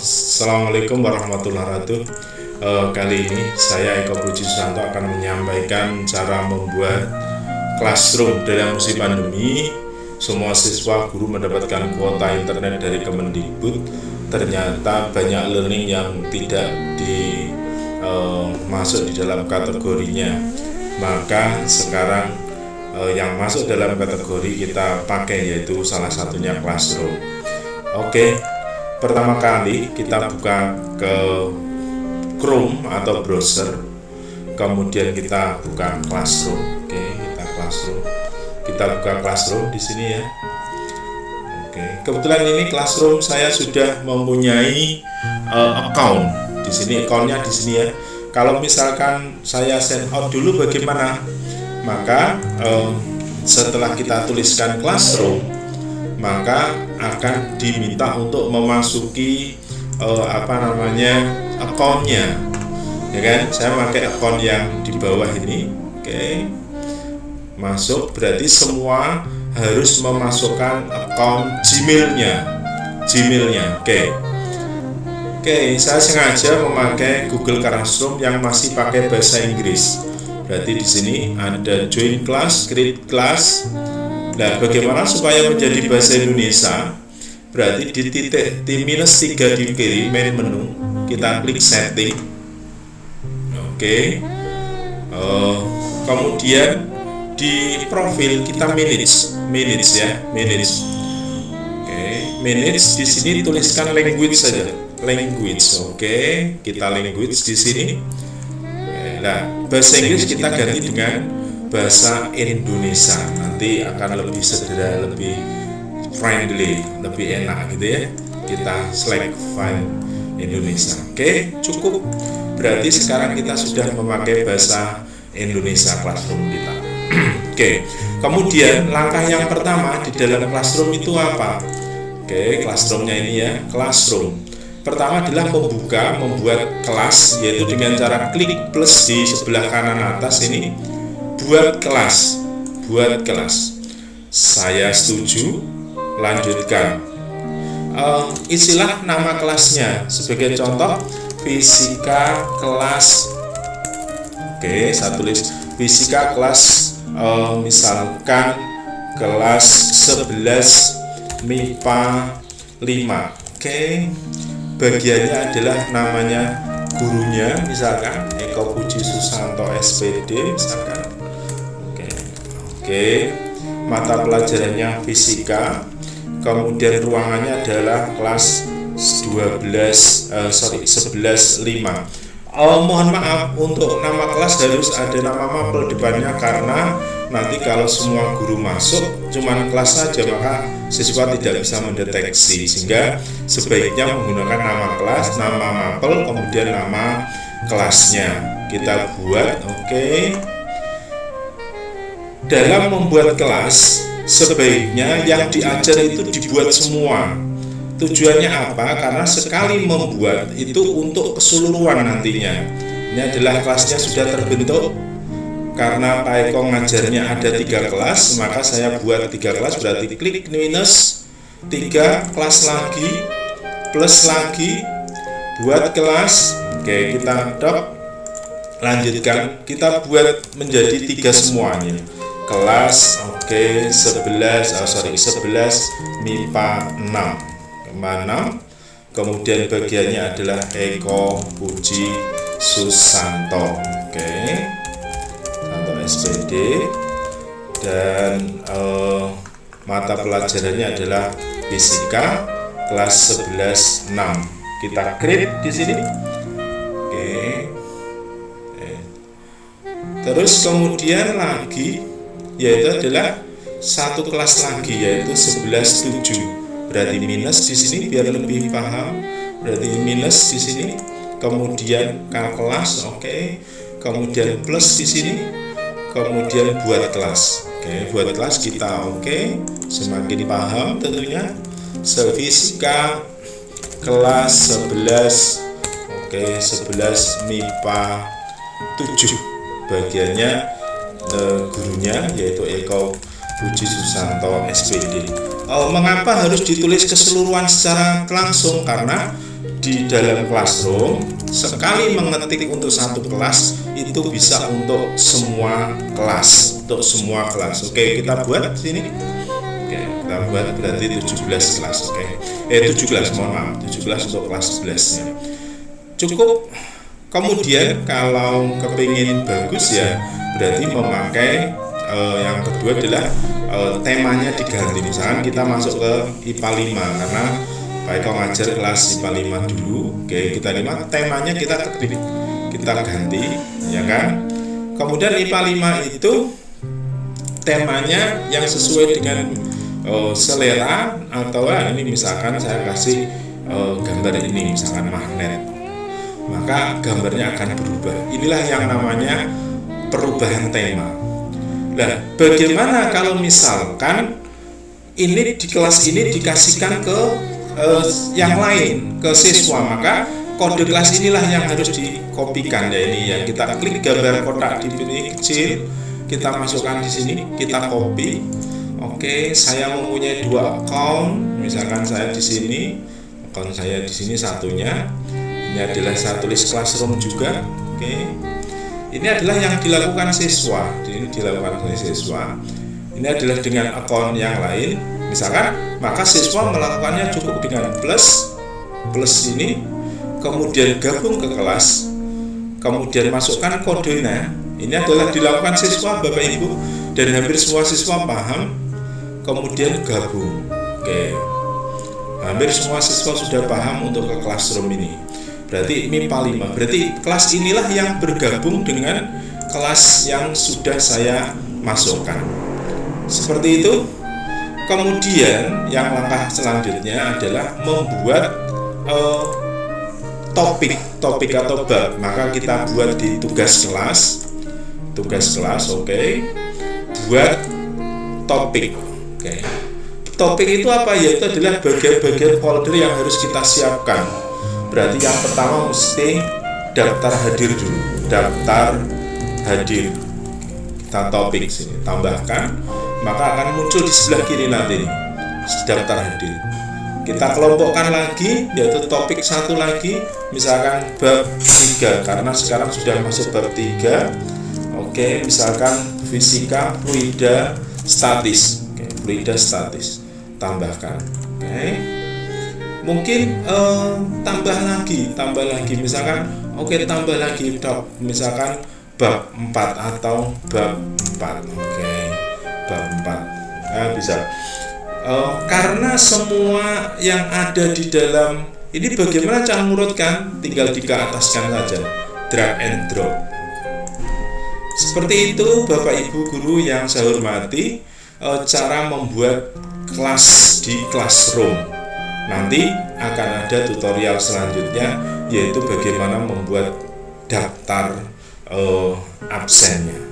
Assalamualaikum warahmatullahi wabarakatuh. Kali ini saya Eko Puji Susanto akan menyampaikan cara membuat classroom dalam musim pandemi. Semua siswa guru mendapatkan kuota internet dari Kemendikbud. Ternyata banyak learning yang tidak masuk di dalam kategorinya. Maka sekarang yang masuk dalam kategori kita pakai, yaitu salah satunya classroom. Oke, pertama kali kita buka ke Chrome atau browser, kemudian kita buka classroom. Oke, kita buka classroom di sini ya. Oke, kebetulan ini classroom saya sudah mempunyai account di sini, accountnya di sini ya. Kalau misalkan saya sign out dulu bagaimana? Maka setelah kita tuliskan classroom, maka akan diminta untuk memasuki akunnya, ya kan? Saya pakai akun yang di bawah ini. Oke, masuk, berarti semua harus memasukkan akun Gmailnya. Oke, saya sengaja memakai Google Classroom yang masih pakai bahasa Inggris. Berarti di sini ada join class, create class. Nah, bagaimana supaya menjadi bahasa Indonesia? Berarti di titik -3 di kiri main menu, kita klik setting. Oke. Kemudian di profil kita manage ya, manage. Oke, manage di sini tuliskan language saja. Oke, kita language di sini. Nah, bahasa Inggris kita ganti dengan bahasa Indonesia, nanti akan lebih sederhana, lebih friendly, lebih enak gitu ya. Kita select file Indonesia. Oke, cukup. Berarti sekarang kita sudah memakai bahasa Indonesia classroom kita. Oke, kemudian langkah yang pertama di dalam classroom itu apa? Oke, classroomnya ini ya, classroom. Pertama adalah membuat kelas, yaitu dengan cara klik plus di sebelah kanan atas ini, buat kelas. Saya setuju, lanjutkan. Isilah nama kelasnya. Sebagai contoh, fisika kelas. Oke, saya tulis fisika kelas, misalkan kelas 11 MIPA 5. Oke, bagiannya adalah namanya gurunya, misalkan Eko Puji Susanto SPD misalkan. Oke, mata pelajarannya fisika, kemudian ruangannya adalah kelas 11.5. Mohon maaf, untuk nama kelas harus ada nama mapel depannya, karena nanti kalau semua guru masuk cuman kelas saja, maka siswa tidak bisa mendeteksi, sehingga sebaiknya menggunakan nama kelas, nama mapel, kemudian nama kelasnya kita buat. Oke. Dalam membuat kelas, sebaiknya yang diajar itu dibuat semua. Tujuannya apa? Karena sekali membuat itu untuk keseluruhan nantinya. Ini adalah kelasnya sudah terbentuk. Karena Pak Eko ngajarnya ada 3 kelas, maka saya buat 3 kelas, berarti klik minus 3 kelas lagi, plus lagi, buat kelas. Oke, kita lanjutkan, kita buat menjadi 3 semuanya. Kelas, oke, 11 MIPA 6. Kemudian bagiannya adalah Eko Puji Susanto. Oke, Susanto SPD, dan mata pelajarannya adalah fisika kelas 11/6. Kita create di sini. Oke. Terus kemudian lagi, yaitu adalah satu kelas lagi, yaitu 11/7. Berarti minus di sini biar lebih paham. Berarti minus di sini, kemudian kelas, oke. Kemudian plus di sini, kemudian buat kelas. Oke, buat kelas kita oke. Semakin paham tentunya. Fisika kelas 11, oke, 11 MIPA 7. Bagiannya gurunya yaitu Eko Puji Susanto SPD. Mengapa harus ditulis keseluruhan secara langsung? Karena di dalam Classroom, sekali mengetik untuk satu kelas itu bisa untuk semua kelas, Oke, kita buat sini. Oke, kita buat berarti 17 kelas. Oke. 17, mohon maaf, 17 untuk kelas 11-nya. Cukup. Kemudian kalau kepingin bagus ya, berarti memakai yang kedua adalah temanya diganti. Misalkan kita masuk ke IPA 5 karena Pak Eko ngajar kelas IPA 5 dulu. Oke, kita 5 temanya kita ganti, ya kan? Kemudian IPA 5 itu temanya yang sesuai dengan selera, atau ini misalkan saya kasih gambar ini misalkan magnet, maka gambarnya akan berubah. Inilah yang namanya perubahan tema. Nah, bagaimana kalau misalkan ini di kelas ini dikasihkan ke yang lain, ke siswa, maka kode kelas inilah yang harus dikopikan. Ya, ini ya, kita klik gambar kotak di sini kecil, kita masukkan di sini, kita copy. Oke, saya mempunyai 2 account, misalkan saya di sini, account saya di sini satunya. Ini adalah saya tulis Classroom juga. Oke, ini adalah yang dilakukan siswa. Ini dilakukan oleh siswa. Ini adalah dengan account yang lain, misalkan, maka siswa melakukannya cukup dengan plus ini, kemudian gabung ke kelas, kemudian masukkan kodenya. Ini adalah dilakukan siswa, Bapak Ibu, dan hampir semua siswa paham. Kemudian gabung. Oke, hampir semua siswa sudah paham untuk ke Classroom ini. Berarti MIPA 5. Berarti kelas inilah yang bergabung dengan kelas yang sudah saya masukkan. Seperti itu. Kemudian yang langkah selanjutnya adalah membuat topik atau bab. Maka kita buat di tugas kelas. Oke. Buat topik. Oke. Topik itu apa? Yaitu adalah bagian-bagian folder yang harus kita siapkan. Berarti yang pertama mesti daftar hadir dulu. Daftar hadir. Kita topik sini, tambahkan, maka akan muncul di sebelah kiri nanti nih, daftar hadir. Kita kelompokkan lagi, yaitu topik satu lagi, misalkan bab 3, karena sekarang sudah masuk bab 3. Oke, misalkan fisika, fluida, statis. Fluida statis, tambahkan. Oke. Mungkin tambah lagi misalkan, tambah lagi misalkan bab 4 atau bab 4. Oke, bab 4. Nah, bisa. Karena semua yang ada di dalam ini bagaimana cara mengurutkan, tinggal dikeataskan saja, drag and drop. Seperti itu Bapak Ibu guru yang saya hormati, cara membuat kelas di Classroom. Nanti akan ada tutorial selanjutnya, yaitu bagaimana membuat daftar absennya.